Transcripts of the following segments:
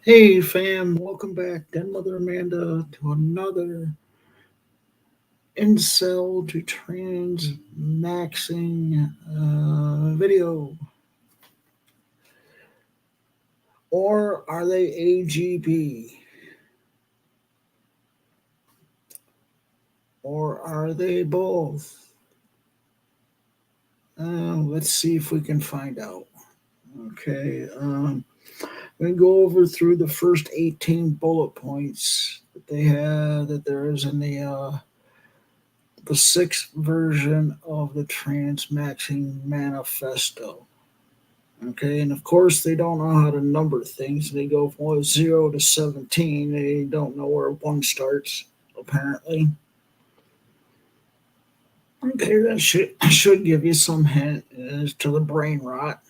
Hey fam, welcome back, Den Mother Amanda, to another Incel to Transmaxxing video. Or are they AGB? Or are they both? Let's see if we can find out. Okay, we go over through the first 18 bullet points that they have that there is in the sixth version of the Transmaxxing Manifesto. Okay, and of course they don't know how to number things. They go from 0 to 17. They don't know where one starts, apparently. Okay, that should give you some hint as to the brain rot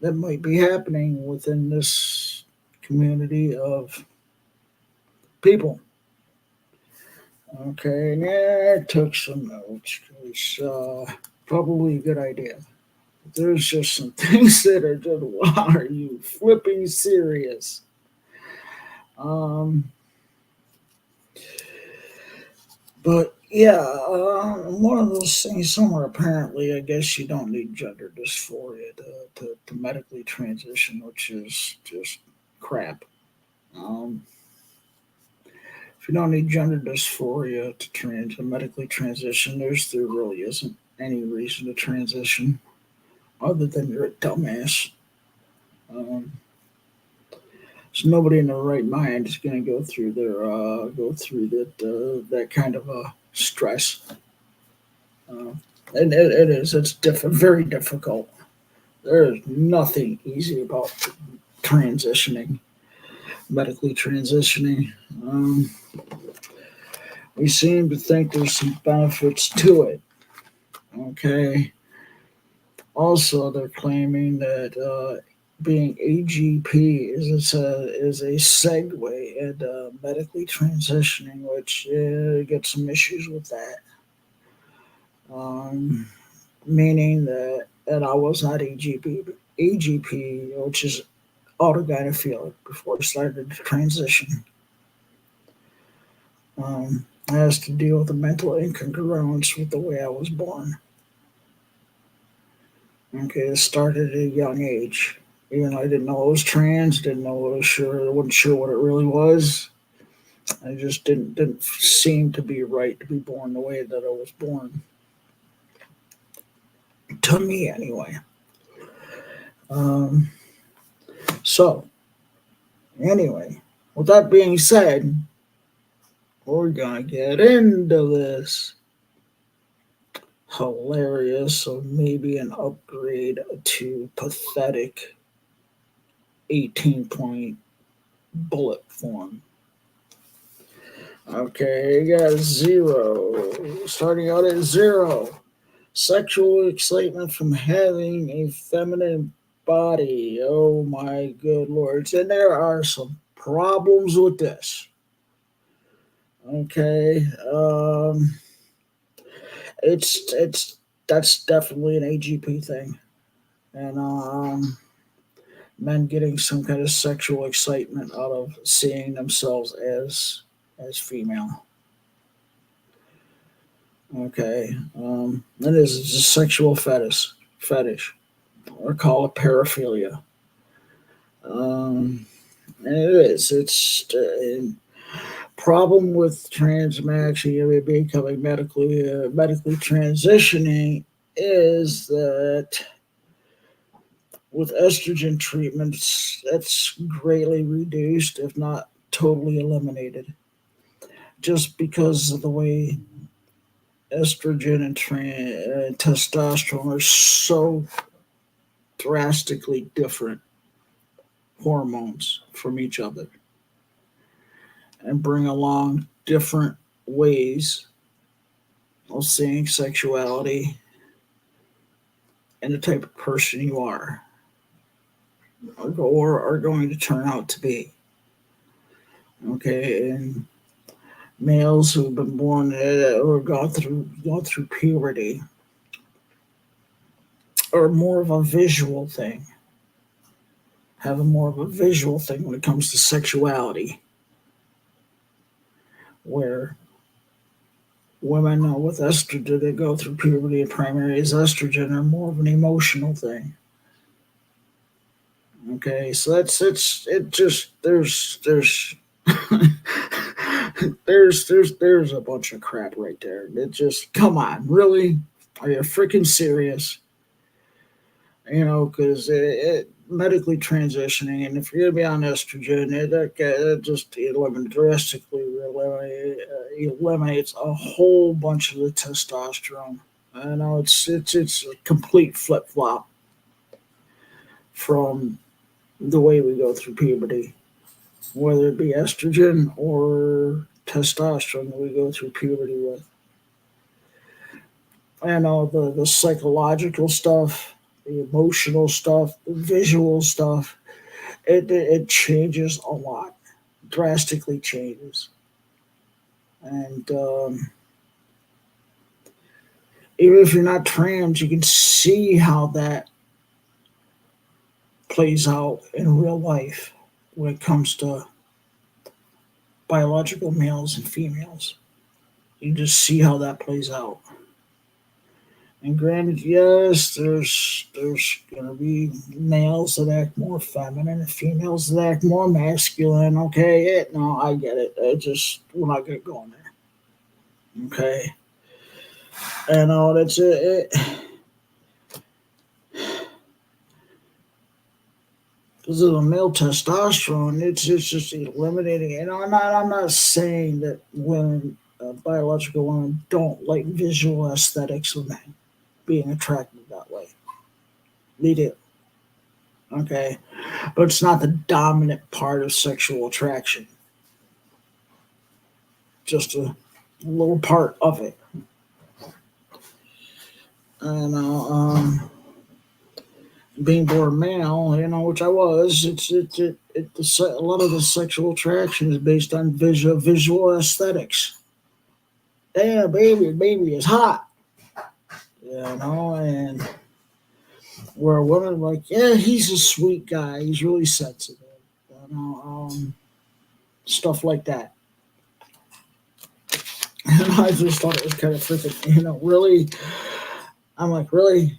that might be happening within this community of people. Okay, and yeah, I took some notes. It's probably a good idea. There's just some things that are just, wow, are you flipping serious? Um, But yeah, one of those things somewhere apparently, I guess you don't need gender dysphoria to medically transition, which is just crap. Um, if you don't need gender dysphoria to medically transition, there really isn't any reason to transition other than you're a dumbass. Um, so nobody in their right mind is going to go through that kind of stress. Uh, and it is. Very difficult. There is nothing easy about transitioning, medically transitioning. Um, we seem to think there's some benefits to it. Okay. Also, they're claiming that being AGP is a segue into medically transitioning, which gets some issues with that. Um, Meaning that I was not AGP, which is autogynephilic before I started to transition. I has to deal with the mental incongruence with the way I was born. Okay, it started at a young age. Even though I didn't know I was trans, didn't know I was sure, I wasn't sure what it really was. I just didn't seem to be right to be born the way that I was born. To me, anyway. Um, so, anyway, with that being said, we're gonna get into this hilarious, so maybe an upgrade to pathetic 18-point bullet form. Okay, you got zero. Starting out at zero. Sexual excitement from having a feminine body. Oh my good lords. And there are some problems with this. Okay. It's that's definitely an AGP thing. And men getting some kind of sexual excitement out of seeing themselves as female. Okay, that is a sexual fetish, or call it paraphilia. Um, and it is. It's problem with transmaxing becoming medically transitioning is that with estrogen treatments, that's greatly reduced, if not totally eliminated, just because of the way estrogen and testosterone are so drastically different hormones from each other and bring along different ways of seeing sexuality and the type of person you or are going to turn out to be. Okay, and males who've been born or gone through puberty are more of a visual thing, having more of a visual thing when it comes to sexuality, where women with estrogen that go through puberty and primary is estrogen are more of an emotional thing. Okay, so that's it. Just there's there's a bunch of crap right there. It just come on, really? Are you freaking serious? Because medically transitioning, and if you're gonna be on estrogen, it just drastically eliminates a whole bunch of the testosterone. It's a complete flip flop from the way we go through puberty, whether it be estrogen or testosterone that we go through puberty with. The psychological stuff, the emotional stuff, the visual stuff. It changes a lot, drastically changes, and even if you're not trans, you can see how that plays out in real life when it comes to biological males and females. You can just see how that plays out. And granted, yes, there's gonna be males that act more feminine and females that act more masculine. Okay, no, I get it. We're not gonna go in there. Okay, and all that's it. Because of the male testosterone, it's just eliminating. And I'm not saying that women, biological women, don't like visual aesthetics of men being attracted that way. They do. Okay, but it's not the dominant part of sexual attraction. Just a little part of it. And being born male, which I was, a lot of the sexual attraction is based on visual aesthetics. Damn, baby is hot, and where a woman like, yeah, he's a sweet guy, he's really sensitive, stuff like that. And I just thought it was kind of freaking, really. I'm like, really?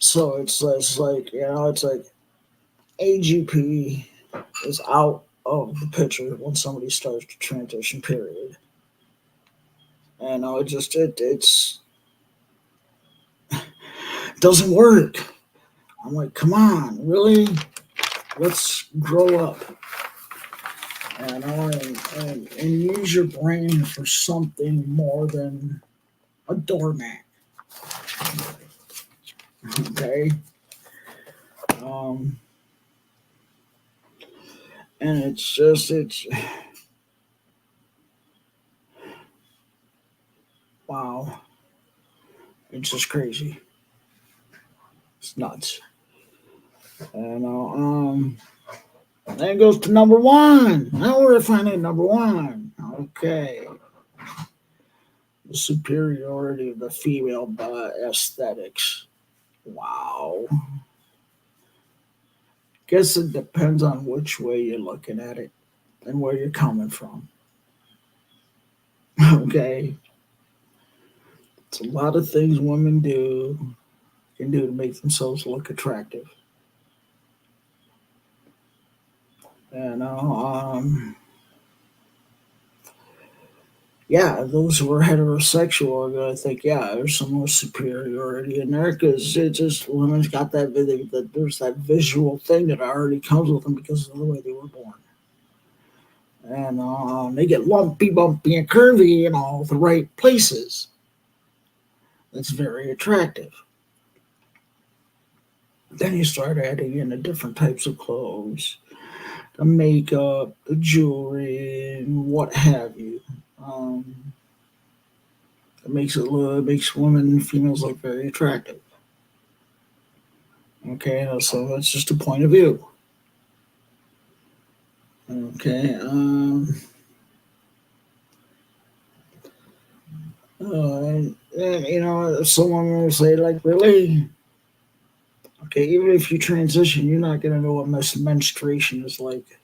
So it's like, it's like AGP is out of the picture when somebody starts to transition. Period. And it's doesn't work. I'm like, come on, really? Let's grow up. And use your brain for something more than a doormat. Okay. Um, and it's wow. It's just crazy. It's nuts. And then it goes to number one. Now we're finding number one. Okay. The superiority of the female aesthetics. Wow. Guess it depends on which way you're looking at it and where you're coming from. Okay. It's a lot of things women can do to make themselves look attractive. And yeah, those who are heterosexual are going to think, yeah, there's some more superiority in there because it just women's got that there's that visual thing that already comes with them because of the way they were born, and they get lumpy, bumpy, and curvy in all the right places. That's very attractive. Then you start adding in the different types of clothes, the makeup, the jewelry, and what have you. Um, it makes women and females look very attractive. Okay, so that's just a point of view. Okay, and someone will say like, really, Okay, even if you transition, you're not gonna know what menstruation is like.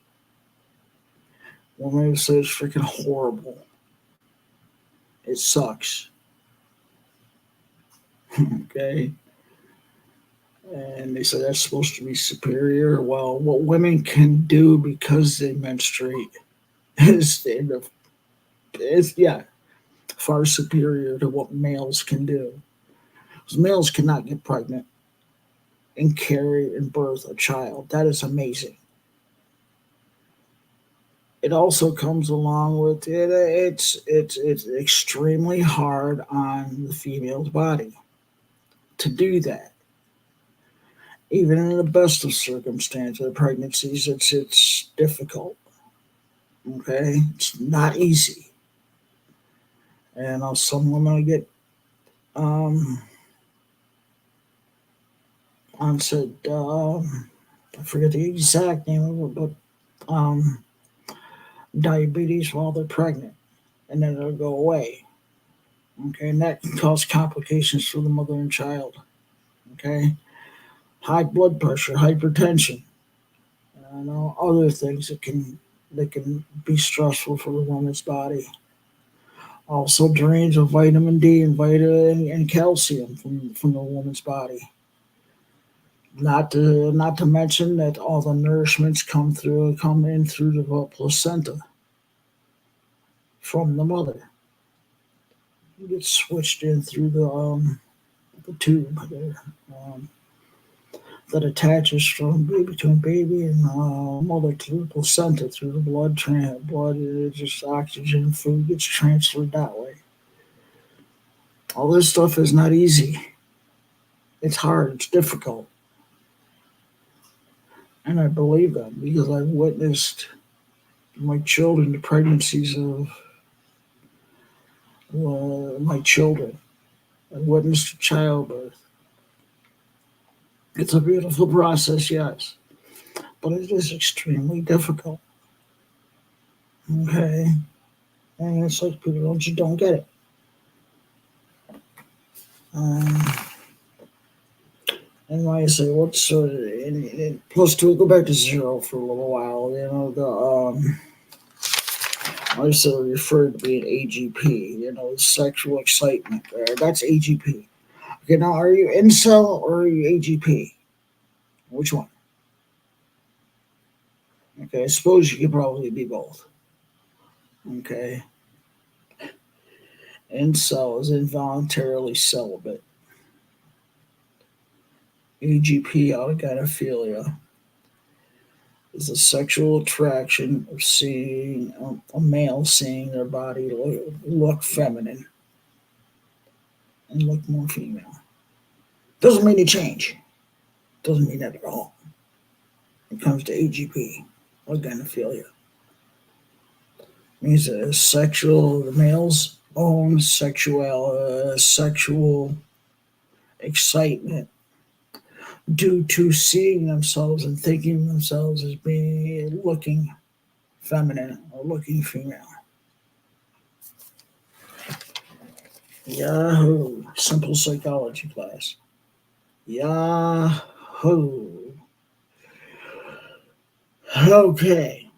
Women say it's freaking horrible. It sucks. Okay, and they say that's supposed to be superior. Well, what women can do because they menstruate is yeah, far superior to what males can do. Because males cannot get pregnant and carry and birth a child. That is amazing. It also comes along with it. It's extremely hard on the female's body to do that. Even in the best of circumstances, pregnancies, it's difficult. Okay, it's not easy. And some women get um, onset. I forget the exact name of it, but diabetes while they're pregnant, and then it'll go away. Okay, and that can cause complications for the mother and child. Okay, high blood pressure, hypertension, and all other things that can be stressful for the woman's body. Also, drains of vitamin D and vitamin and calcium from the woman's body. Not to mention that all the nourishments come in through the placenta from the mother. It gets switched in through the tube there, that attaches between baby and mother to the placenta through the blood. Just oxygen and food gets transferred that way. All this stuff is not easy. It's hard. It's difficult, and I believe that because I've witnessed my children, the pregnancies of my children. I witnessed childbirth. It's a beautiful process, yes, but it is extremely difficult. Okay, and it's like people don't get it. Um, and like I say, what's and plus two will go back to zero for a little while. I said referred to being AGP. Sexual excitement. That's AGP. Okay, now are you incel or are you AGP? Which one? Okay, I suppose you could probably be both. Okay, incel is involuntarily celibate. AGP, autogynephilia, is the sexual attraction of seeing a male seeing their body look feminine and look more female. Doesn't mean you change. Doesn't mean that at all. When it comes to AGP, autogynephilia, means that the male's own sexual excitement due to seeing themselves and thinking themselves as being looking feminine or looking female. Yahoo! Simple psychology class. Yahoo! Okay,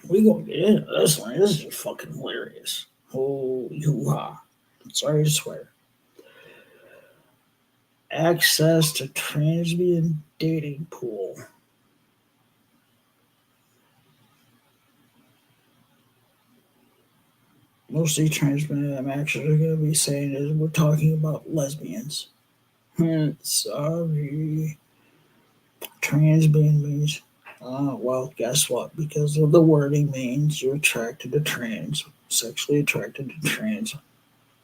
we gonna get into this one. This is just fucking hilarious. Oh, hoo-ha. Sorry to swear. Access to transient dating pool. Mostly transmitted. I'm actually going to be saying is we're talking about lesbians. Sorry. Transbian means, well, guess what? Because of the wording means you're attracted to sexually attracted to trans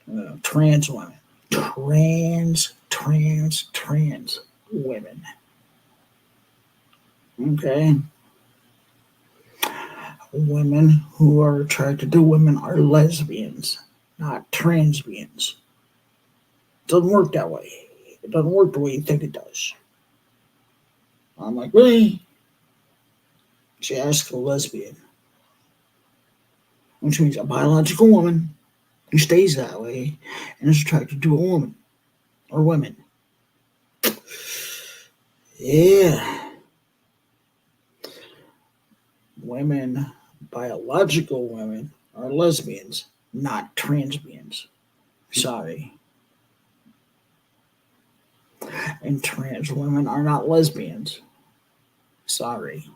women. Trans women. Okay? Women who are attracted to women are lesbians, not transbians. Doesn't work that way. It doesn't work the way you think it does. I'm like, really? She asked a lesbian, which means a biological woman who stays that way and is attracted to a woman. or women. Yeah, women, biological women, are lesbians, not transbians. Sorry. And trans women are not lesbians. Sorry.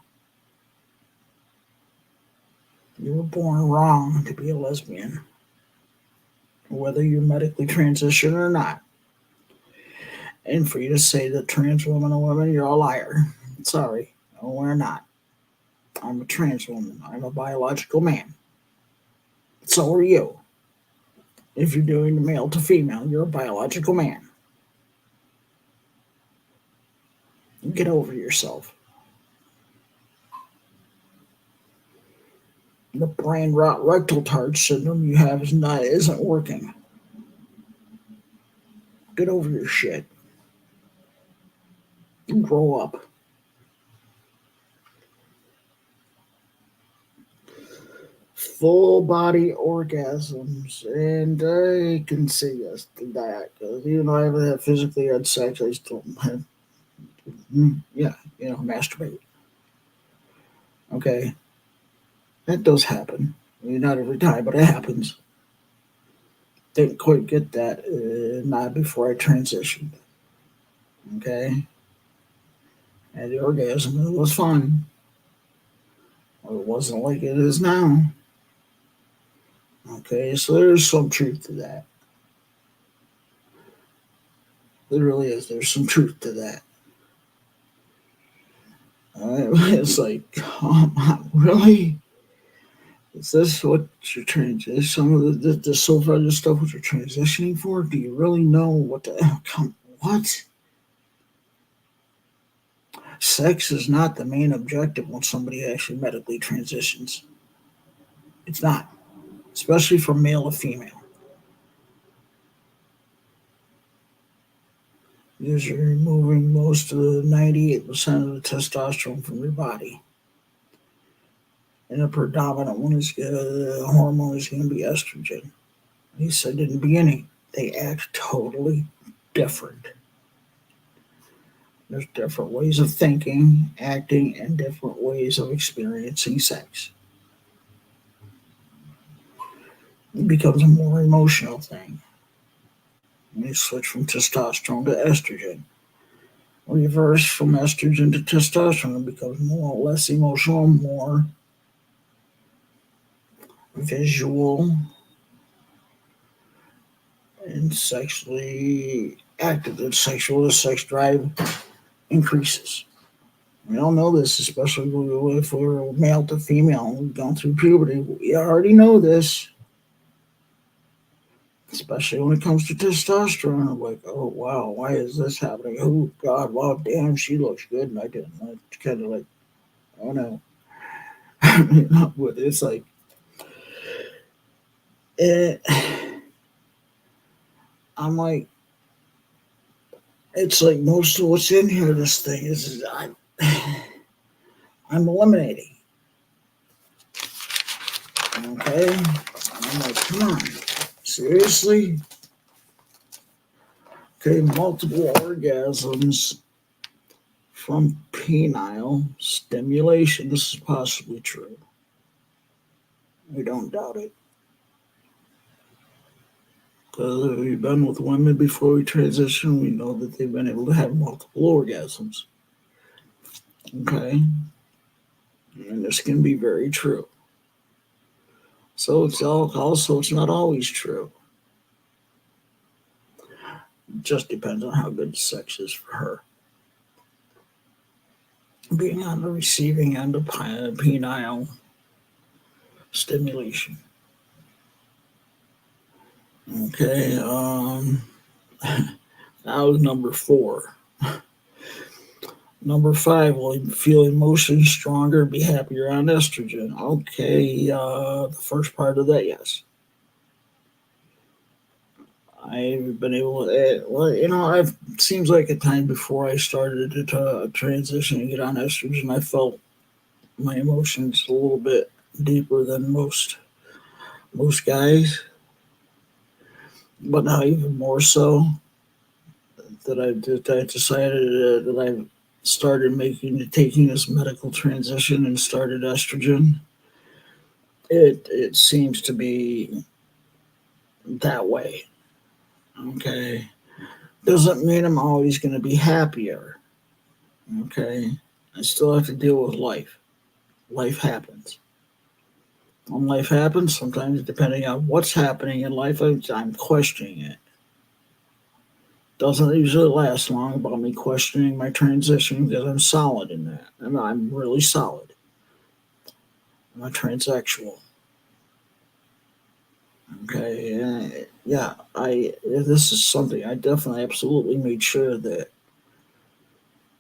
You were born wrong to be a lesbian, whether you medically transition or not. And for you to say that trans women are women, you're a liar. Sorry. No, we're not. I'm a trans woman. I'm a biological man. So are you. If you're doing the male to female, you're a biological man. Get over yourself. The brain rot rectal tard syndrome you have isn't working. Get over your shit. Grow up. Full body orgasms, and I can say yes to that because even though I haven't had physically had sex, I still have, yeah, masturbate. Okay, that does happen. I mean, not every time, but it happens. Didn't quite get that, not before I transitioned. Okay, had the orgasm. It was fun. Well, it wasn't like it is now. Okay, so there's some truth to that. There really is. There's some truth to that. It's like, come on, really? Is this what you're transitioning? Some of the so far the stuff what you're transitioning for? Do you really know what the come? What? Sex is not the main objective when somebody actually medically transitions. It's not, especially from male to female. Because you're removing most of the 98% of the testosterone from your body, and the predominant one is hormone is going to be estrogen. He said in the beginning, they act totally different. There's different ways of thinking, acting, and different ways of experiencing sex. It becomes a more emotional thing. When you switch from testosterone to estrogen. Reverse from estrogen to testosterone, it becomes more or less emotional, more visual, and sexually active. The sex drive increases. We all know this, especially if we're male to female. We've gone through puberty. We already know this, especially when it comes to testosterone. I'm like, oh wow, why is this happening? Oh God, wow, damn, she looks good, and I didn't. It's kind of like, oh no, but it's like, it, I'm like, it's like most of what's in here. This thing is, I'm eliminating. Okay, I'm like, come on, seriously. Okay, multiple orgasms from penile stimulation. This is possibly true. We don't doubt it. Because we've been with women before we transition, we know that they've been able to have multiple orgasms. Okay? And this can be very true. So it's not always true. It just depends on how good the sex is for her. Being on the receiving end of penile stimulation. Okay, that was number 4. Number 5, will you feel emotions stronger, be happier on estrogen? Okay, the first part of that, yes. I've been able to, I've seems like a time before I started to transition and get on estrogen, I felt my emotions a little bit deeper than most guys, but now even more so. that I decided that I started taking this medical transition and started estrogen. It seems to be that way. Okay, doesn't mean I'm always going to be happier. Okay, I still have to deal with life. Life happens. When life happens, sometimes depending on what's happening in life, I'm questioning it. Doesn't usually last long about me questioning my transition because I'm solid in that. I'm really solid. I'm a transsexual. Okay, yeah. I This is something I definitely, absolutely made sure that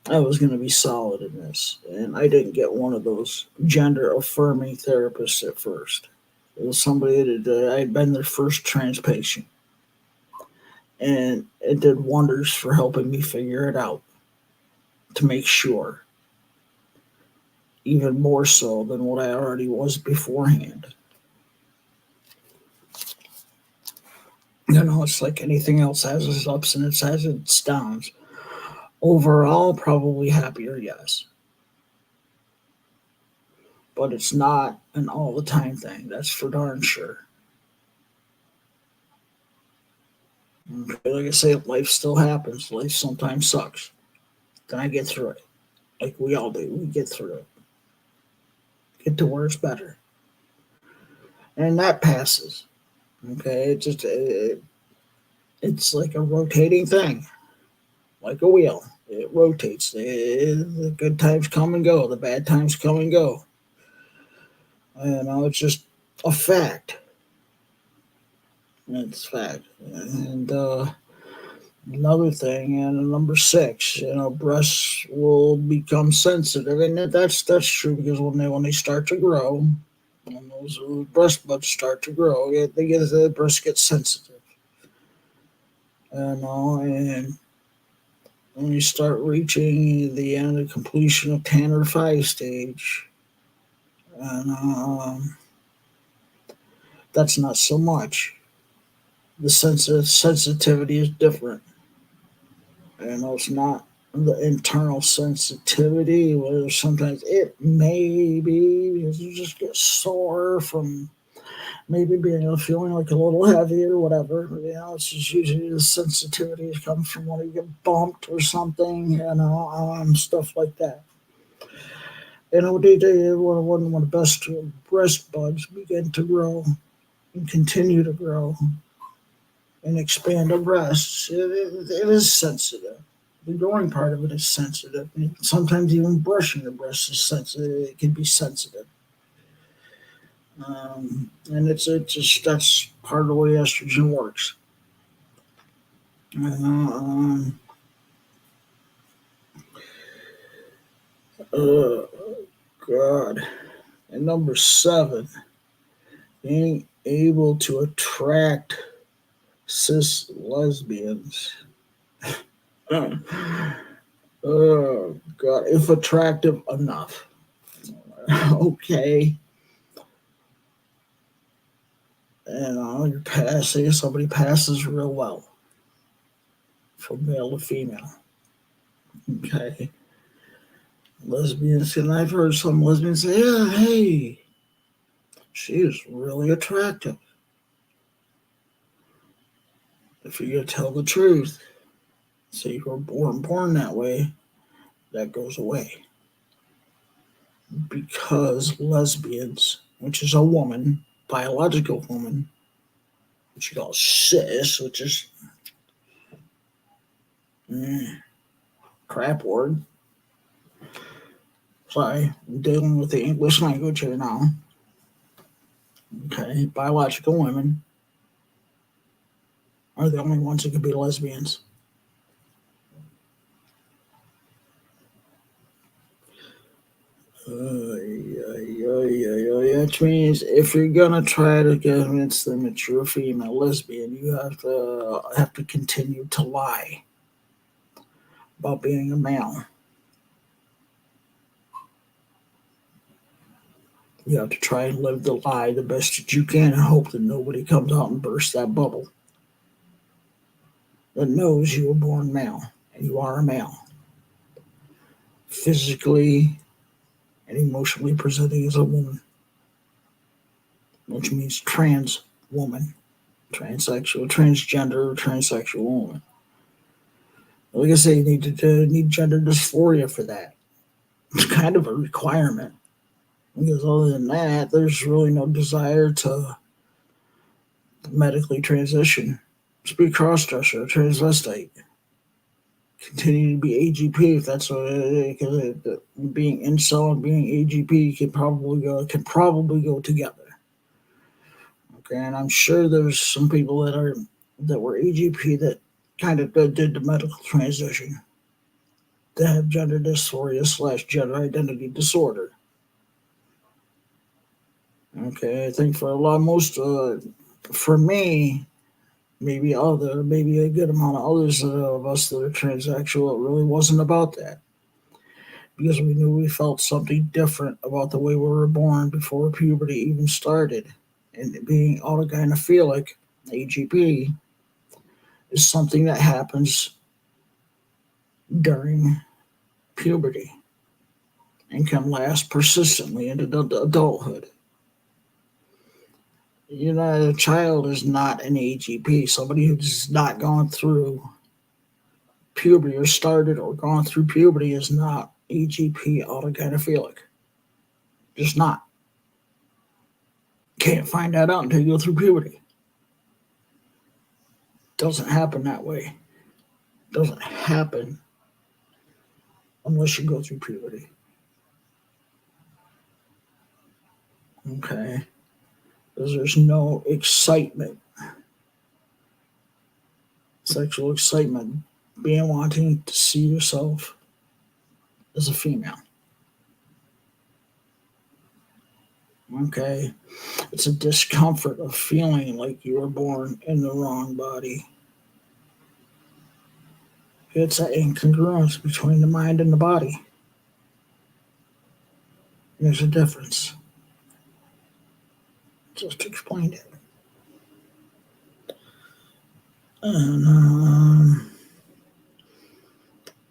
I was going to be solid in this, and I didn't get one of those gender affirming therapists at first. It was somebody that I had been their first trans patient, and it did wonders for helping me figure it out to make sure, even more so than what I already was beforehand. It's like anything else has its ups and it has its downs. Overall, probably happier, yes. But it's not an all the time thing, that's for darn sure. Okay, like I say, life still happens. Life sometimes sucks. Then I get through it. Like we all do. We get through it. Get to where it's better. And that passes. Okay, it's like a rotating thing, like a wheel. It rotates. The good times come and go. The bad times come and go. It's just a fact. It's a fact. And another thing, and number six, breasts will become sensitive, and that's true because when they start to grow, when those breast buds start to grow, the breast gets sensitive. And when you start reaching the end of completion of Tanner 5 stage, and that's not so much. The sensitivity is different. It's not the internal sensitivity where sometimes it may be because you just get sore from maybe being feeling like a little heavy or whatever. It's just usually the sensitivity comes from when you get bumped or something, stuff like that. When the best breast buds begin to grow and continue to grow and expand the breasts, it is sensitive. The growing part of it is sensitive. Sometimes even brushing the breast is sensitive. It can be sensitive. And it's just that's part of the way estrogen works. Uh, uh, God. And number seven, being able to attract cis lesbians. Oh God, if attractive enough. Okay. You're passing, somebody passes real well from male to female. Okay. Lesbians, and I've heard some lesbians say, yeah, hey, she is really attractive. If you're going to tell the truth, say you were born that way, that goes away. Because lesbians, which is a woman, biological woman, which you call cis, which is crap word. Sorry, I'm dealing with the English language here now. Okay, biological women are the only ones that could be lesbians. Which means if you're gonna try to convince them that you're a female lesbian, you have to continue to lie about being a male. You have to try and live the lie the best that you can and hope that nobody comes out and bursts that bubble that knows you were born male. and you are a male, physically and emotionally presenting as a woman, which means trans woman, transsexual, transgender, transsexual woman. Like I say, you need gender dysphoria for that. It's kind of a requirement because other than that, there's really no desire to medically transition. Just be a crossdresser, a transvestite. Continue to be AGP if that's what because being incel and being AGP can probably go together. Okay, and I'm sure there's some people that were AGP that kind of did the medical transition that have gender dysphoria / gender identity disorder. Okay, I think for me, maybe a good amount of others of us that are transsexual, it really wasn't about that because we knew we felt something different about the way we were born before puberty even started. And being autogynephilic, AGP, is something that happens during puberty and can last persistently into adulthood. A child is not an AGP. Somebody who's not gone through puberty or started or gone through puberty is not AGP autogynephilic. Just not. Can't find that out until you go through puberty. Doesn't happen that way. Doesn't happen unless you go through puberty. Okay? Because there's no excitement, sexual excitement, being wanting to see yourself as a female. Okay? It's a discomfort of feeling like you were born in the wrong body. It's an incongruence between the mind and the body. There's a difference. Just explained it. And,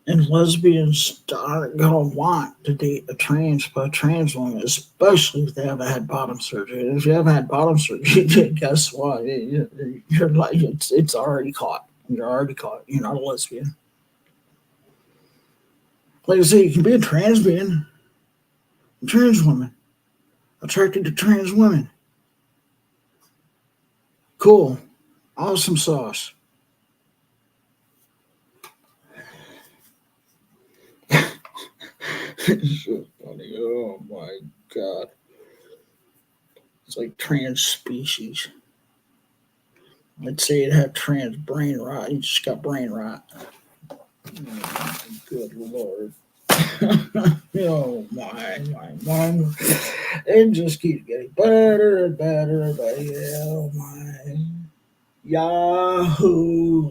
and lesbians aren't gonna want to date a trans woman, especially if they haven't had bottom surgery. And if you haven't had bottom surgery, guess what? You're like it's already caught. You're already caught. You're not a lesbian. Like I say, you can be a trans man, a trans woman, attracted to trans women. Cool, awesome sauce. It's so funny. Oh my god. It's like trans species. I'd say it had trans brain rot. You just got brain rot. Oh, good lord. Oh my. It just keeps getting better and better and better. Oh my. Yahoo.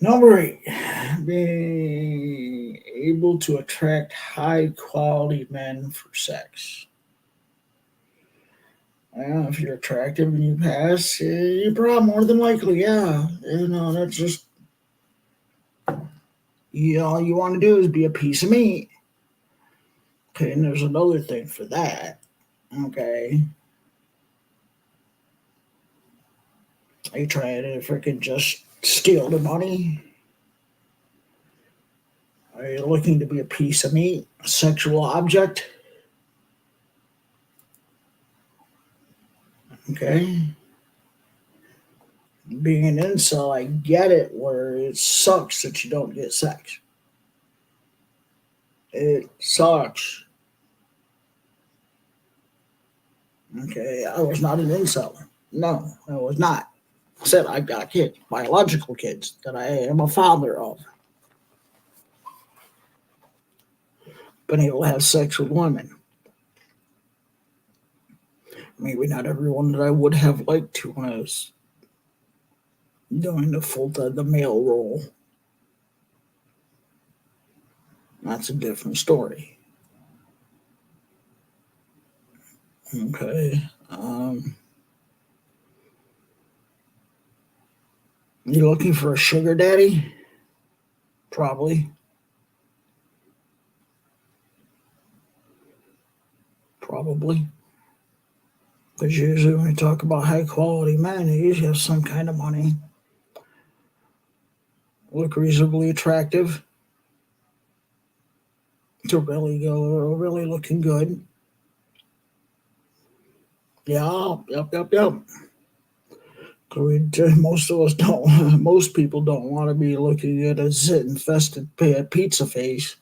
Number 8, being able to attract high quality men for sex. If you're attractive and you pass, you're probably more than likely, yeah. That's just, all you want to do is be a piece of meat. Okay, and there's another thing for that. Okay. Are you trying to freaking just steal the money? Are you looking to be a piece of meat? A sexual object? Okay. Being an incel, I get it where it sucks that you don't get sex. It sucks. Okay, I was not an incel. No, I was not. I said I've got kids, biological kids, that I am a father of. Been able to have sex with women. Maybe not everyone that I would have liked to when I was doing the male role. That's a different story. Okay. You looking for a sugar daddy? Probably. Probably. Because usually when we talk about high quality men, they usually have some kind of money, look reasonably attractive, to really go, really looking good. Yeah, yep. Most of us don't. Most people don't want to be looking at a zit infested pizza face,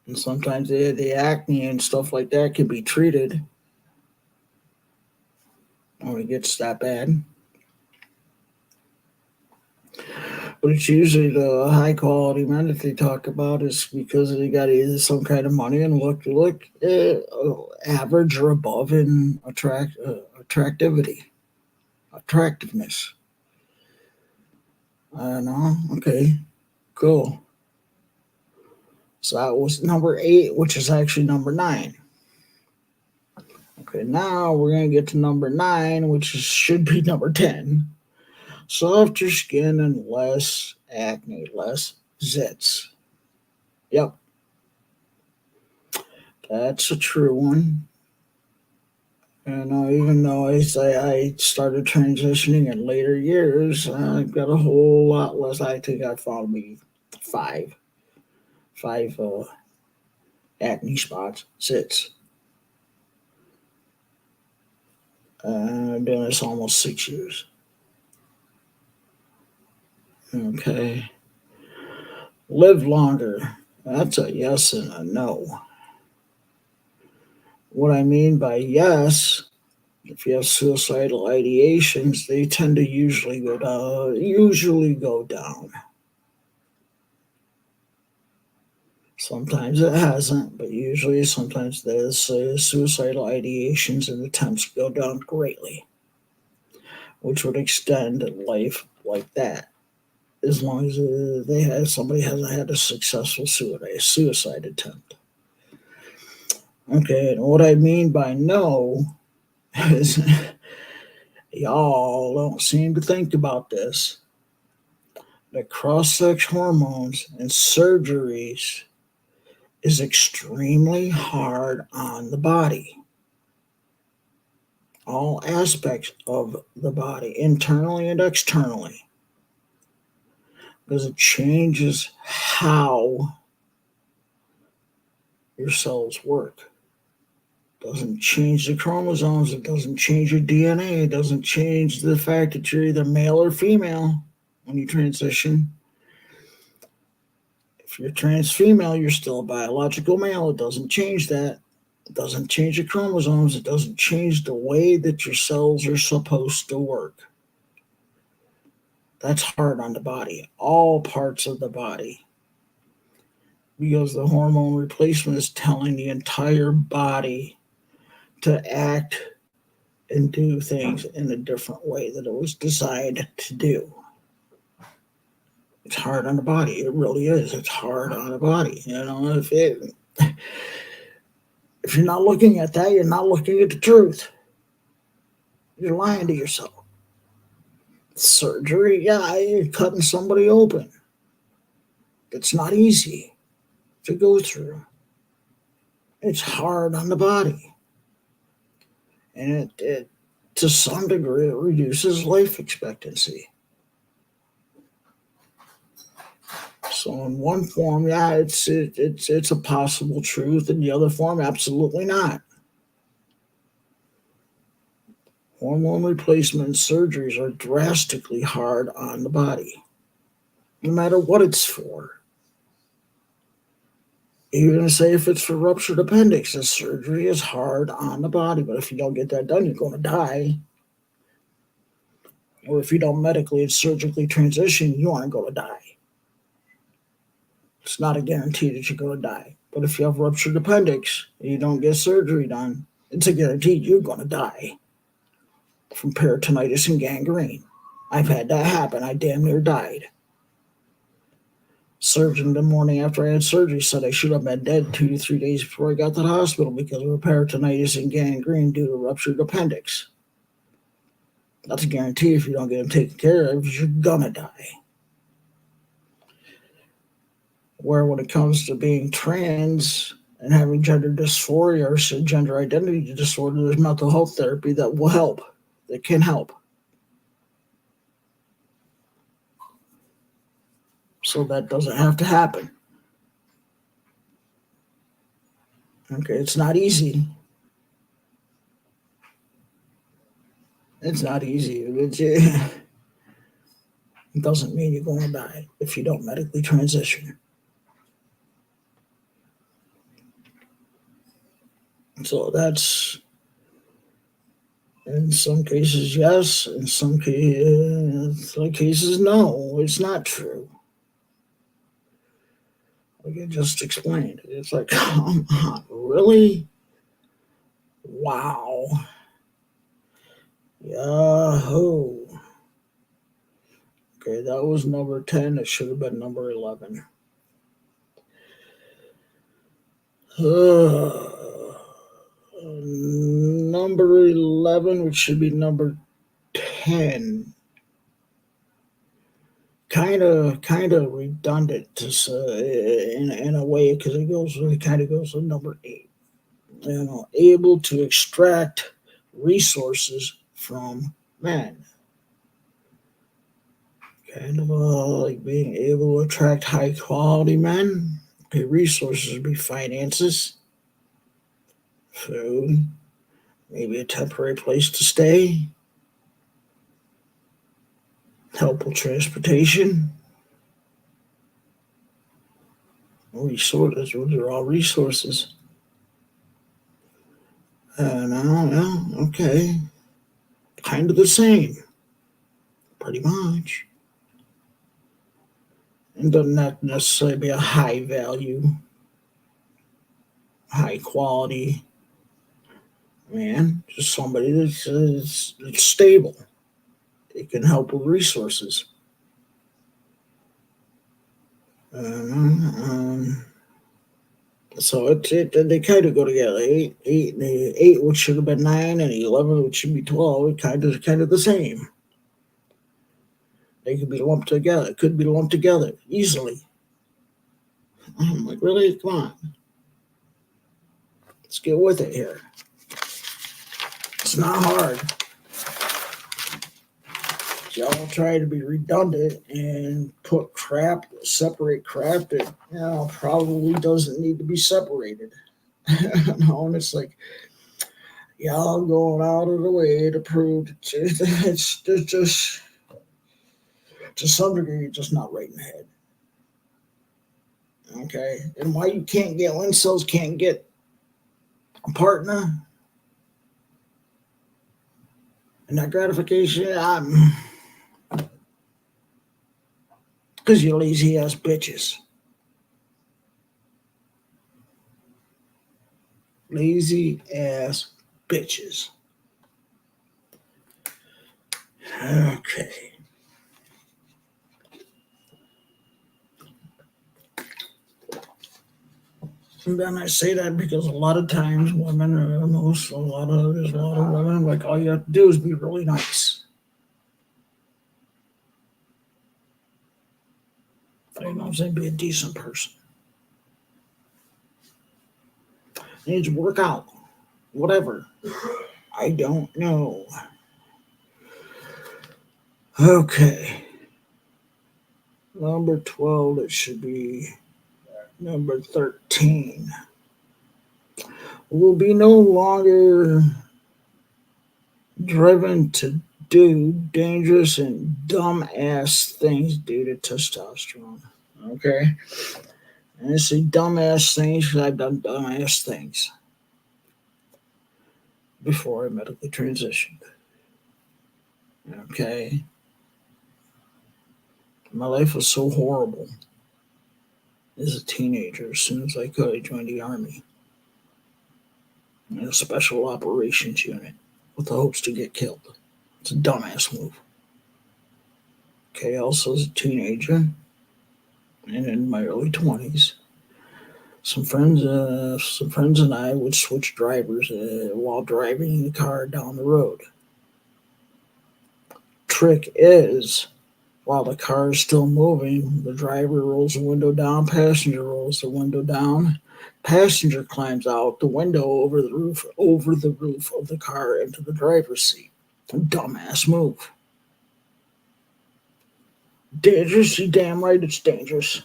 and sometimes the acne and stuff like that can be treated when it gets that bad. But it's usually the high quality men that they talk about is because they got either some kind of money and look average or above in attractiveness. I don't know. Okay, cool. So that was number 8, which is actually number 9. Okay, now we're gonna get to number 9, which should be number 10. Softer skin and less acne, less zits. Yep, that's a true one. And even though I started transitioning in later years, I've got a whole lot less. I think I found me five, five acne spots, zits. I've been this almost 6 years. Okay. Live longer. That's a yes and a no. What I mean by yes, if you have suicidal ideations, they tend to usually go down. Sometimes it hasn't, but usually, sometimes the suicidal ideations and attempts go down greatly, which would extend life like that, as long as somebody hasn't had a successful suicide attempt. Okay, and what I mean by no is y'all don't seem to think about this. The cross-sex hormones and surgeries is extremely hard on the body. All aspects of the body, internally and externally, because it changes how your cells work. It doesn't change the chromosomes, it doesn't change your DNA, it doesn't change the fact that you're either male or female when you transition. If you're trans female, you're still a biological male. It doesn't change that. It doesn't change your chromosomes. It doesn't change the way that your cells are supposed to work. That's hard on the body, all parts of the body. Because the hormone replacement is telling the entire body to act and do things in a different way that it was designed to do. It's hard on the body. It really is. It's hard on the body. If you're not looking at that, you're not looking at the truth. You're lying to yourself. Surgery, yeah, you're cutting somebody open. It's not easy to go through. It's hard on the body. And it to some degree, it reduces life expectancy. So in one form, yeah, it's a possible truth. In the other form, absolutely not. Hormone replacement surgeries are drastically hard on the body, no matter what it's for. You're going to say if it's for ruptured appendix, the surgery is hard on the body, but if you don't get that done, you're going to die. Or if you don't medically and surgically transition, you aren't going to die. It's not a guarantee that you're going to die. But if you have ruptured appendix and you don't get surgery done, it's a guarantee you're going to die from peritonitis and gangrene. I've had that happen. I damn near died. Surgeon the morning after I had surgery said I should have been dead 2 to 3 days before I got to the hospital because of peritonitis and gangrene due to ruptured appendix. That's a guarantee. If you don't get them taken care of, you're gonna die. Where when it comes to being trans and having gender dysphoria or gender identity disorder, there's mental health therapy that will help, that can help. So that doesn't have to happen. Okay, it's not easy. It's not easy. It doesn't mean you're going to die if you don't medically transition. So that's, in some cases, yes. In some cases, no. It's not true. Like I just explained. It's like, come on, really? Wow. Yahoo. Okay, that was number 10. It should have been number 11. Number 11, which should be number 10. Kind of redundant to in a way, because it kind of goes to number 8. Able to extract resources from men. Kind of like being able to attract high quality men. Okay, resources would be finances, food, maybe a temporary place to stay, helpful transportation, resources. Those are all resources. Okay, kind of the same, pretty much. It doesn't have to necessarily be a high value, high quality man. Just somebody that's stable. It can help with resources. So they kind of go together. Eight, which should have been 9, and 11, which should be 12. Kind of the same. They could be lumped together. Could be lumped together easily. I'm like, really? Come on. Let's get with it here. It's not hard. Y'all try to be redundant and put separate crap that probably doesn't need to be separated. And it's like y'all going out of the way to prove it's just to some degree you're just not right in the head. Okay, and why you can't get incels can't get a partner and that gratification, because you lazy ass bitches. Lazy ass bitches. Okay. And then I say that because a lot of times women, there's a lot of women, like all you have to do is be really nice. You know what I'm saying? Be a decent person. You need to work out. Whatever. I don't know. Okay. Number 12, it should be number 13. Will be no longer driven to do dangerous and dumb-ass things due to testosterone. Okay? And I say dumb-ass things because I've done dumb-ass things before I medically transitioned. Okay? My life was so horrible as a teenager. As soon as I could, I joined the Army in a special operations unit with the hopes to get killed. It's a dumbass move. Okay, also as a teenager and in my early 20s, some friends and I would switch drivers while driving the car down the road. trick is, while the car is still moving, the driver rolls the window down, passenger rolls the window down, passenger climbs out the window over the roof of the car into the driver's seat. Dumbass move. Dangerous, you damn right it's dangerous.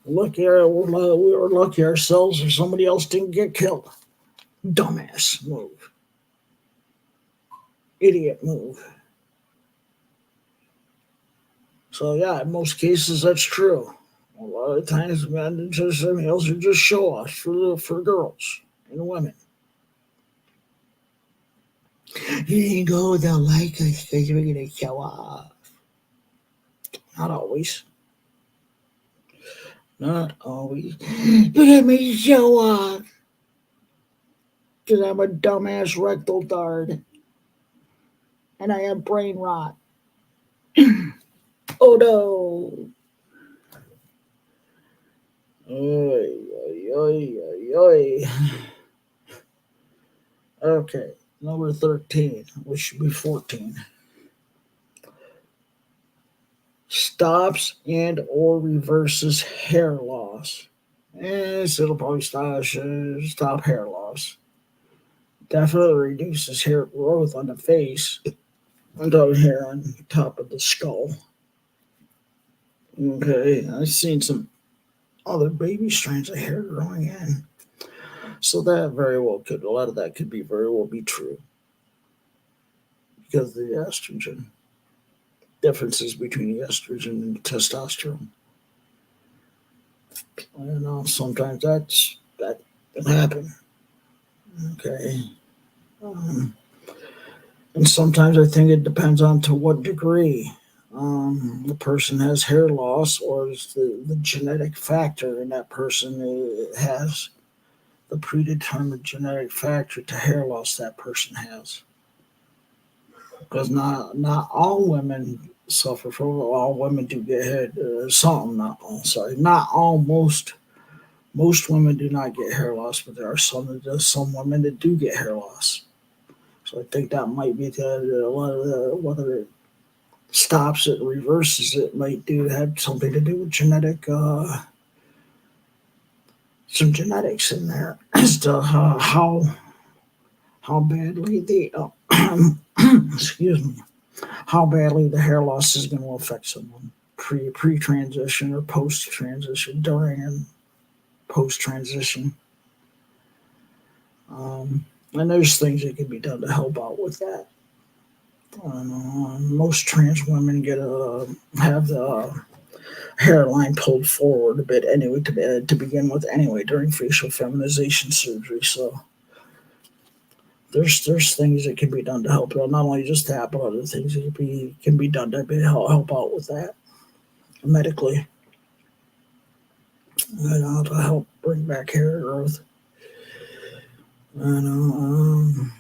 We were lucky ourselves or somebody else didn't get killed. Dumbass move. Idiot move. So yeah, in most cases that's true. A lot of times men just males are just show offs for girls and women. You go, they'll like us because we're gonna show off. Not always. Not always. Look at me show off. Because I'm a dumbass rectal dart and I have brain rot. Oh no. Oy, oy, oy, oy, oy. Okay, number 13, which should be 14. Stops and or reverses hair loss. Yes, it'll probably stop hair loss. Definitely reduces hair growth on the face and down hair on top of the skull. Okay, I've seen some other baby strands of hair growing in. So that very well could, a lot of that could be very well be true because of the estrogen differences between the estrogen and the testosterone. You know, sometimes that can happen. Okay, um, and sometimes I think it depends on to what degree the person has hair loss or is the genetic factor in that person has the predetermined genetic factor to hair loss that person has. Because not all women suffer from all women do get hair. Some not all sorry not all most women do not get hair loss, but there are some women that do get hair loss. So I think that might be a lot of whether it stops it, reverses it, might do have something to do with some genetics in there as to how badly the excuse me how badly the hair loss is going to affect someone pre transition or post transition, during and post transition. And there's things that can be done to help out with that. Most trans women have the hairline pulled forward a bit anyway to begin with anyway during facial feminization surgery. So there's things that can be done to help out. Not only just that, but other things that can be done to help out with that medically. To help bring back hair growth. And,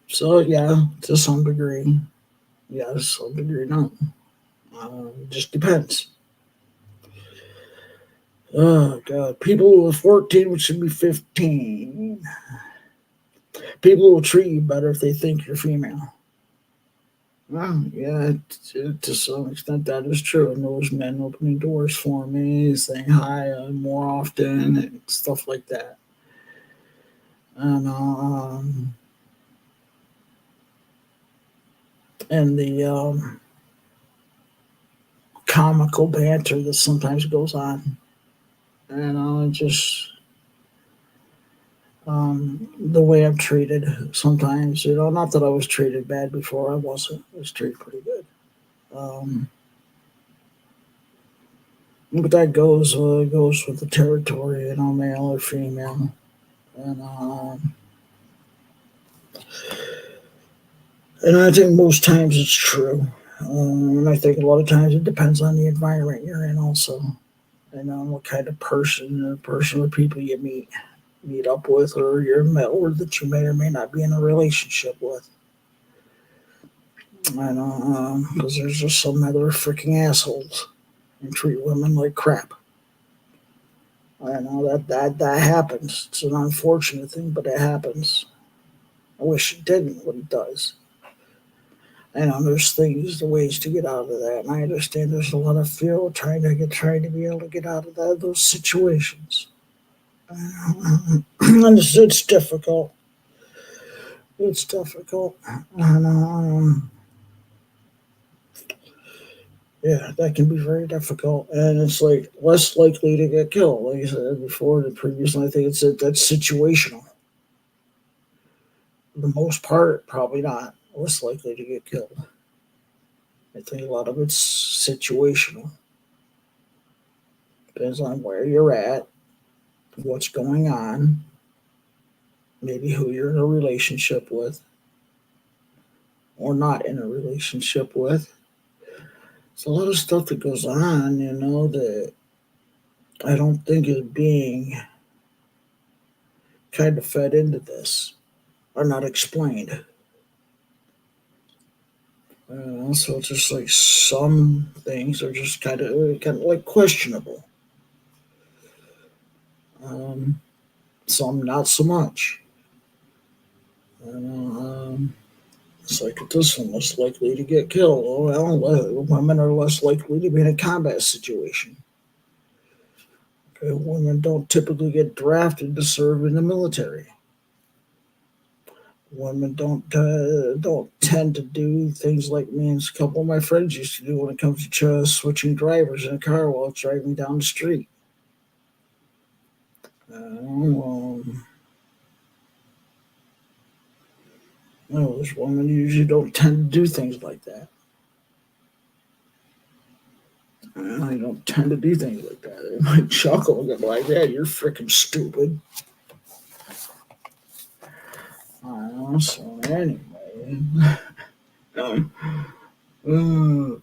so yeah, to some degree, yeah, to some degree, no. It just depends. Oh god, people who are 14, which should be 15. People will treat you better if they think you're female. Well, yeah, to some extent that is true. And those men opening doors for me, saying hi more often, and stuff like that. And the comical banter that sometimes goes on, and just the way I'm treated sometimes. Not that I was treated bad before. I wasn't. I was treated pretty good. Um, but that goes with the territory, male or female, and I think most times it's true. And I think a lot of times it depends on the environment you're in, also, and on what kind of person or people you meet up with, or or that you may or may not be in a relationship with. I know, because there's just some other freaking assholes and treat women like crap. I know that happens. It's an unfortunate thing, but it happens. I wish it didn't, but it does. I know there's things, the ways to get out of that, and I understand there's a lot of fear trying to be able to get out of those situations. And it's difficult. It's difficult. And yeah, that can be very difficult, and it's like less likely to get killed. Like I said before, the previous, I think it's that's situational. For the most part, probably not less likely to get killed. I think a lot of it's situational. Depends on where you're at, what's going on, maybe who you're in a relationship with or not in a relationship with. It's a lot of stuff that goes on, that I don't think is being kind of fed into this or not explained. So it's just like some things are just kind of like questionable. Um, some not so much. It's like this one was likely to get killed. Oh, well, women are less likely to be in a combat situation. Okay, women don't typically get drafted to serve in the military. Women don't tend to do things like me and a couple of my friends used to do when it comes to switching drivers in a car while it's driving down the street. Um, no, those women usually don't tend to do things like that. They don't tend to do things like that. They might chuckle and go like, "Yeah, you're freaking stupid." So anyway, oh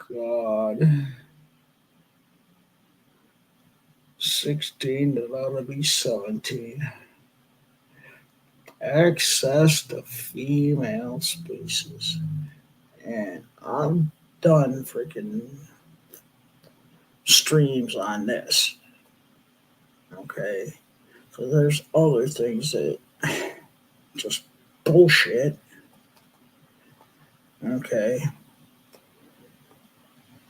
God, 16 to about to be 17. Access to female spaces, and I'm done freaking streams on this. Okay, so there's other things that just bullshit. Okay.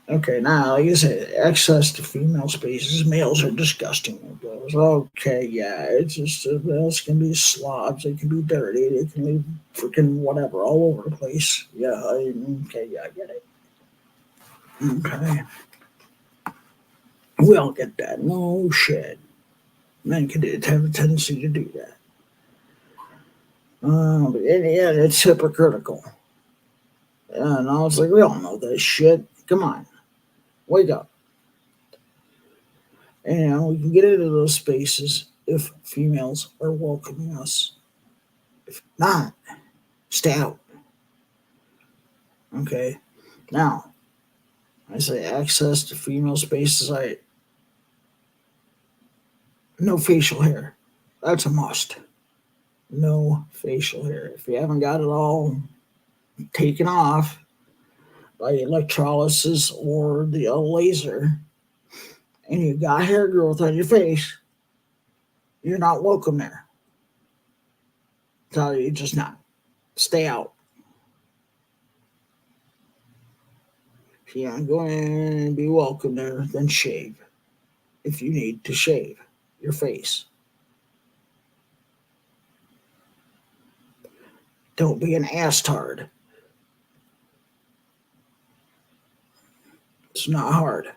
Okay, now, like I said, access to female spaces, males are disgusting. It goes, okay, yeah, it's just, males can be slobs, they can be dirty, they can be freaking whatever, all over the place. Yeah, okay, yeah, I get it. Okay. We all get that. No shit. Men can have a tendency to do that. But in the end, it's hypocritical. And I was like, we all know this shit. Come on, wake up. And we can get into those spaces if females are welcoming us. If not, stay out. Okay. Now, I say access to female spaces. No facial hair. That's a must. No facial hair. If you haven't got it all taken off by electrolysis or the laser, and you got hair growth on your face, you're not welcome there. Tell you, just not. Stay out. If you're not going to be welcome there, then shave. If you need to shave your face, don't be an ass-tard. It's not hard.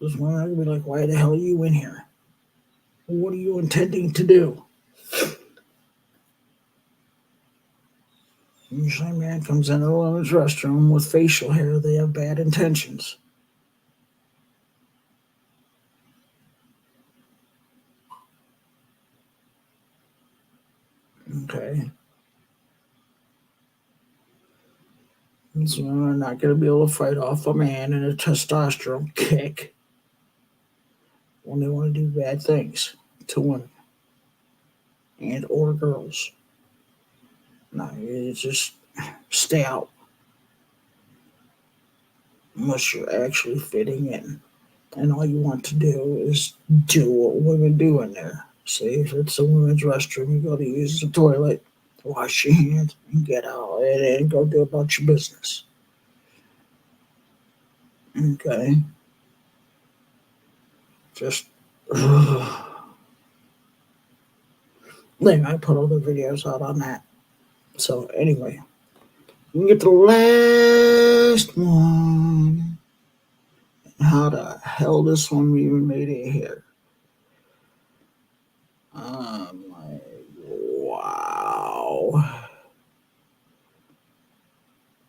This one I be like, why the hell are you in here? What are you intending to do? Usually a man comes into a woman's restroom with facial hair, they have bad intentions. Okay. So I'm not going to be able to fight off a man in a testosterone kick when they want to do bad things to women and or girls. No, it's just stay out unless you're actually fitting in. And all you want to do is do what women do in there. Say if it's a women's restroom, you go to use the toilet, wash your hands, and get out, and then go do about your business. Okay, just. Then I put other videos out on that. So anyway, we can get to the last one. How the hell this one even made it here? My wow.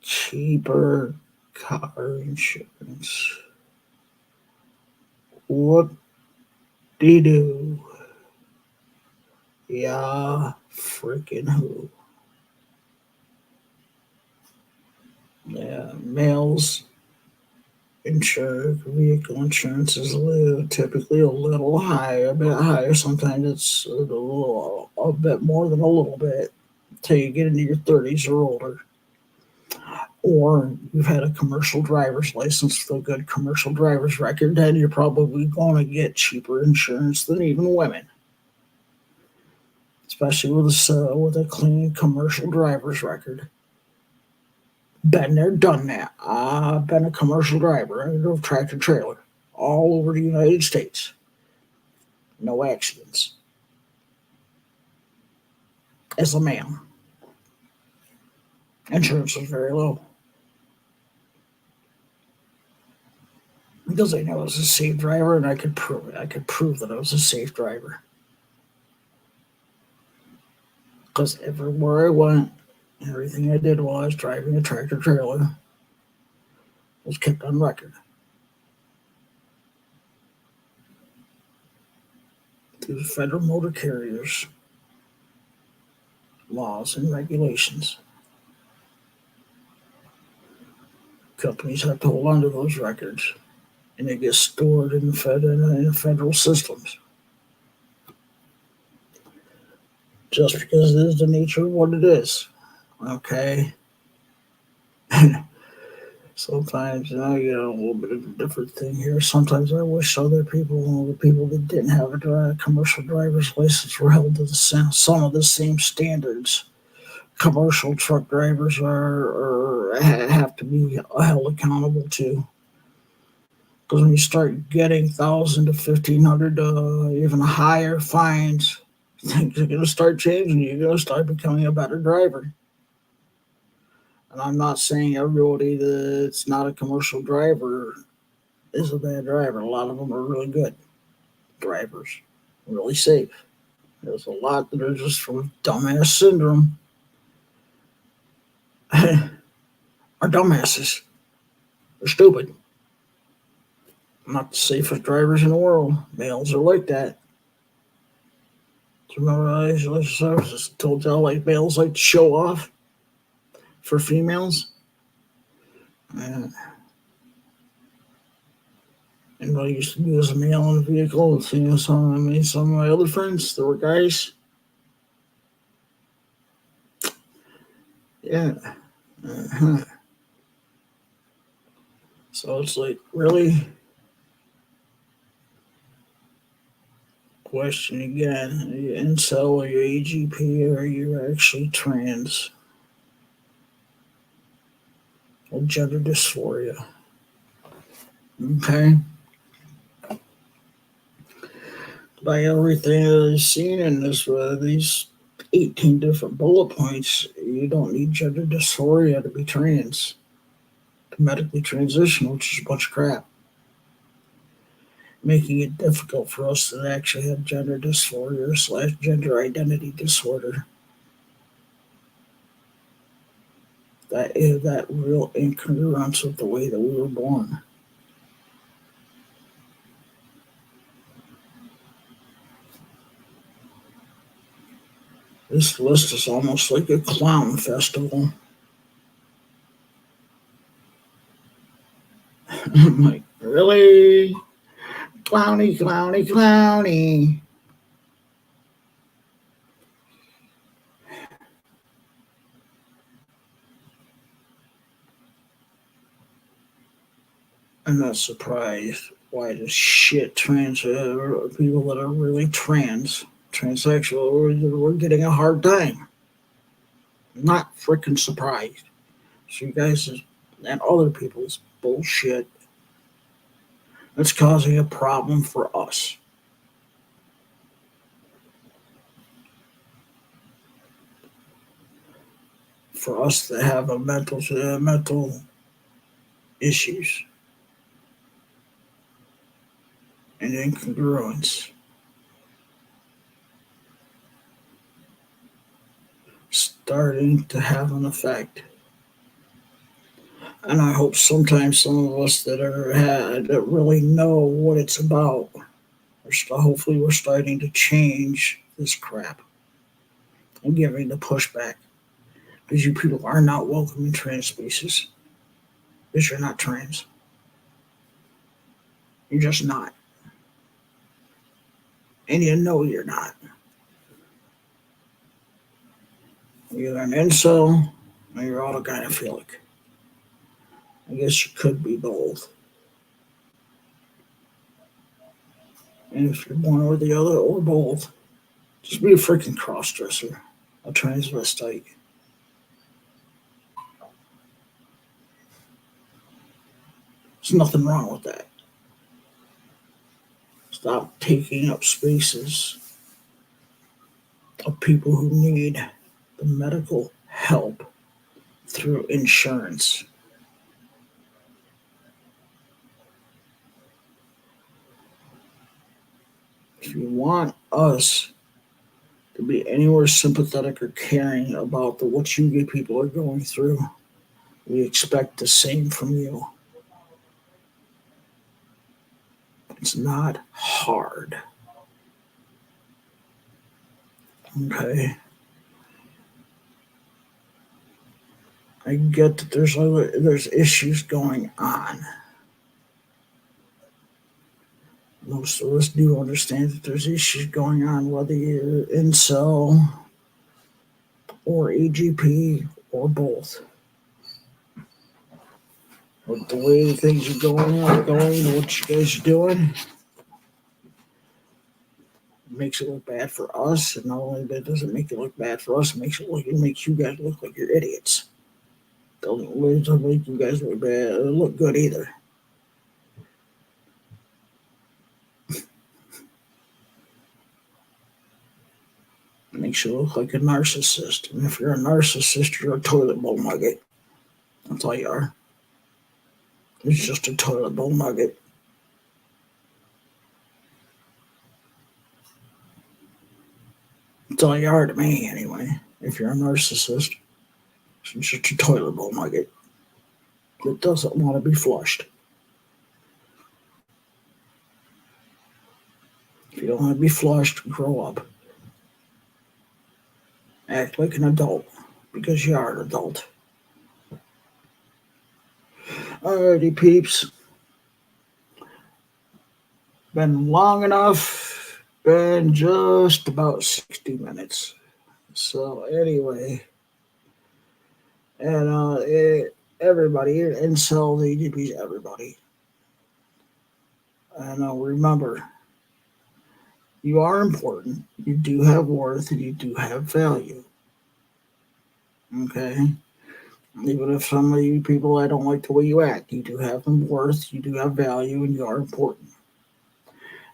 Cheaper car insurance. What do you do? Yeah, freaking who? Yeah, males vehicle insurance is typically a little higher, a bit higher. Sometimes it's a bit more than a little bit until you get into your 30s or older. Or you've had a commercial driver's license with a good commercial driver's record, then you're probably going to get cheaper insurance than even women, especially with a clean commercial driver's record. Been there, done that. I've been a commercial driver. I drove tractor trailer all over the United States. No accidents. As a man, insurance was very low because I know I was a safe driver and I could prove it. I could prove that I was a safe driver because everywhere I went, everything I did while I was driving a tractor trailer was kept on record through the federal motor carriers laws and regulations. Companies have to hold on to those records, and they get stored in the federal systems. Just because it is the nature of what it is, okay. Sometimes you get a little bit of a different thing here. Sometimes I wish other people, the people that didn't have a commercial driver's license, were held to some of the same standards commercial truck drivers have to be held accountable to. Because when you start getting 1,000 to 1,500, even higher fines, things are going to start changing. You're going to start becoming a better driver. And I'm not saying everybody that's not a commercial driver is a bad driver. A lot of them are really good drivers, really safe. There's a lot that are just from dumbass syndrome. Are dumbasses. They're stupid. Not the safest drivers in the world. Males are like that. Do you remember I just told y'all like males like to show off for females? Yeah. And what I used to do as a male in a vehicle, some of my other friends, there were guys. Yeah. Uh-huh. So it's like, really? Question again. Are you incel, are you AGP, or are you actually trans? Or gender dysphoria? Okay. By everything that I've seen in these 18 different bullet points, you don't need gender dysphoria to be trans, to medically transition, which is a bunch of crap. Making it difficult for us to actually have gender dysphoria / gender identity disorder. That is that real incongruence with the way that we were born. This list is almost like a clown festival. I'm like, really? Clowny, clowny, clowny. I'm not surprised why the shit trans people that are really trans Transsexual, we're getting a hard time. Not freaking surprised. So you guys and other people's bullshit that's causing a problem for us. For us to have a mental issues and incongruence starting to have an effect. And I hope sometimes some of us that really know what it's about, hopefully we're starting to change this crap and giving the pushback. Because you people are not welcome in trans spaces. Because you're not trans. You're just not. And you know you're not. You're an incel or you're autogynephilic. I guess you could be both. And if you're one or the other or both, just be a freaking crossdresser, a transvestite. There's nothing wrong with that. Stop taking up spaces of people who need the medical help through insurance. If you want us to be anywhere sympathetic or caring about what you people are going through, we expect the same from you. It's not hard. Okay. I get that there's issues going on. Most of us do understand that there's issues going on, whether you're incel or AGP or both. With the way things are going, what you guys are doing, makes it look bad for us. And not only that, does it make it look bad for us, it makes you guys look like you're idiots. Doesn't make you guys look bad, look good either. It makes you look like a narcissist. And if you're a narcissist, you're a toilet bowl nugget. That's all you are. It's just a toilet bowl nugget. That's all you are to me, anyway. If you're a narcissist, it's just a toilet bowl nugget that doesn't want to be flushed. If you don't want to be flushed, grow up. Act like an adult, because you are an adult. Alrighty, peeps. Been long enough. Been just about 60 minutes. So anyway, and everybody, incel, the EGPs, everybody. And remember, you are important. You do have worth, and you do have value. Okay? Even if some of you people, I don't like the way you act, you do have worth, you do have value, and you are important.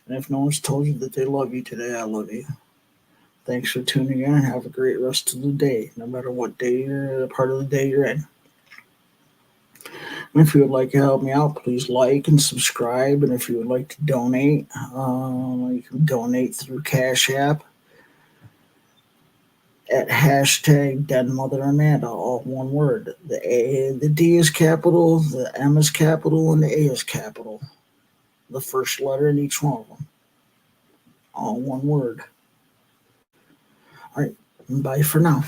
And if no one's told you that they love you today, I love you. Thanks for tuning in. Have a great rest of the day, no matter what part of the day you're in. And if you would like to help me out, please like and subscribe. And if you would like to donate, you can donate through Cash App at hashtag Dead Mother Amanda, all one word. The D is capital, the M is capital, and the A is capital. The first letter in each one of them. All one word. All right, bye for now.